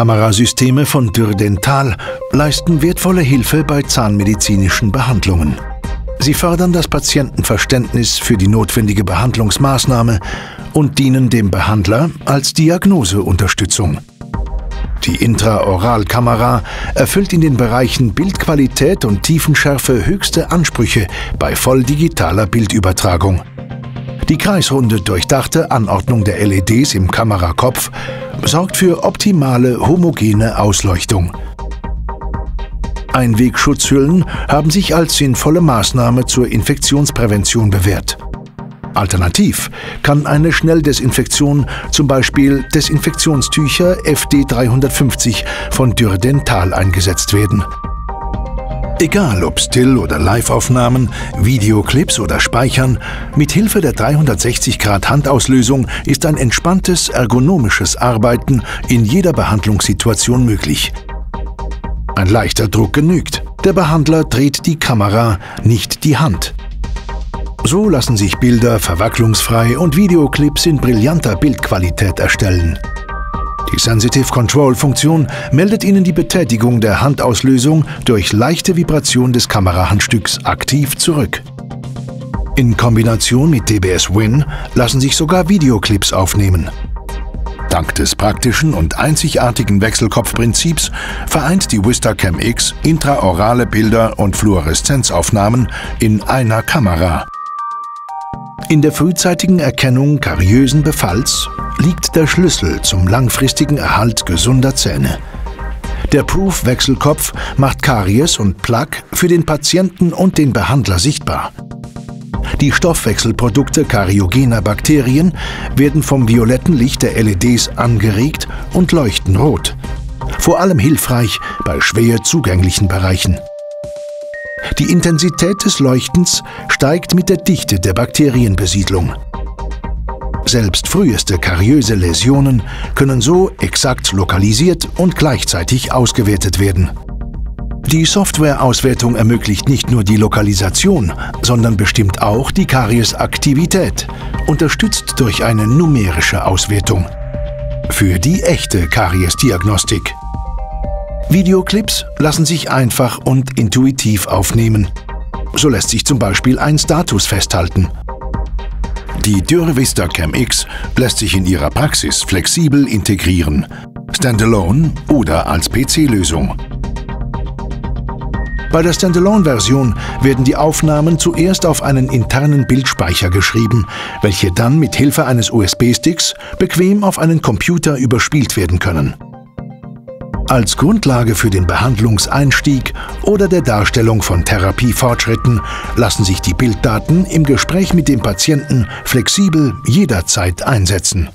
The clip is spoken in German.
Oralkamerasysteme von Dürr-Dental leisten wertvolle Hilfe bei zahnmedizinischen Behandlungen. Sie fördern das Patientenverständnis für die notwendige Behandlungsmaßnahme und dienen dem Behandler als Diagnoseunterstützung. Die Intraoralkamera erfüllt in den Bereichen Bildqualität und Tiefenschärfe höchste Ansprüche bei volldigitaler Bildübertragung. Die kreisrunde, durchdachte Anordnung der LEDs im Kamerakopf sorgt für optimale, homogene Ausleuchtung. Einwegschutzhüllen haben sich als sinnvolle Maßnahme zur Infektionsprävention bewährt. Alternativ kann eine Schnelldesinfektion, zum Beispiel Desinfektionstücher FD350 von Dürr-Dental eingesetzt werden. Egal ob Still- oder Live-Aufnahmen, Videoclips oder Speichern, mit Hilfe der 360-Grad-Handauslösung ist ein entspanntes, ergonomisches Arbeiten in jeder Behandlungssituation möglich. Ein leichter Druck genügt. Der Behandler dreht die Kamera, nicht die Hand. So lassen sich Bilder verwacklungsfrei und Videoclips in brillanter Bildqualität erstellen. Die Sensitive Control-Funktion meldet Ihnen die Betätigung der Handauslösung durch leichte Vibration des Kamerahandstücks aktiv zurück. In Kombination mit DBS Win lassen sich sogar Videoclips aufnehmen. Dank des praktischen und einzigartigen Wechselkopfprinzips vereint die VistaCam X intraorale Bilder und Fluoreszenzaufnahmen in einer Kamera. In der frühzeitigen Erkennung kariösen Befalls liegt der Schlüssel zum langfristigen Erhalt gesunder Zähne. Der Proof-Wechselkopf macht Karies und Plaque für den Patienten und den Behandler sichtbar. Die Stoffwechselprodukte kariogener Bakterien werden vom violetten Licht der LEDs angeregt und leuchten rot. Vor allem hilfreich bei schwer zugänglichen Bereichen. Die Intensität des Leuchtens steigt mit der Dichte der Bakterienbesiedlung. Selbst früheste kariöse Läsionen können so exakt lokalisiert und gleichzeitig ausgewertet werden. Die Softwareauswertung ermöglicht nicht nur die Lokalisation, sondern bestimmt auch die Kariesaktivität, unterstützt durch eine numerische Auswertung. Für die echte Kariesdiagnostik. Videoclips lassen sich einfach und intuitiv aufnehmen. So lässt sich zum Beispiel ein Status festhalten. Die Dürr VistaCam X lässt sich in ihrer Praxis flexibel integrieren, standalone oder als PC-Lösung. Bei der Standalone-Version werden die Aufnahmen zuerst auf einen internen Bildspeicher geschrieben, welche dann mit Hilfe eines USB-Sticks bequem auf einen Computer überspielt werden können. Als Grundlage für den Behandlungseinstieg oder der Darstellung von Therapiefortschritten lassen sich die Bilddaten im Gespräch mit dem Patienten flexibel jederzeit einsetzen.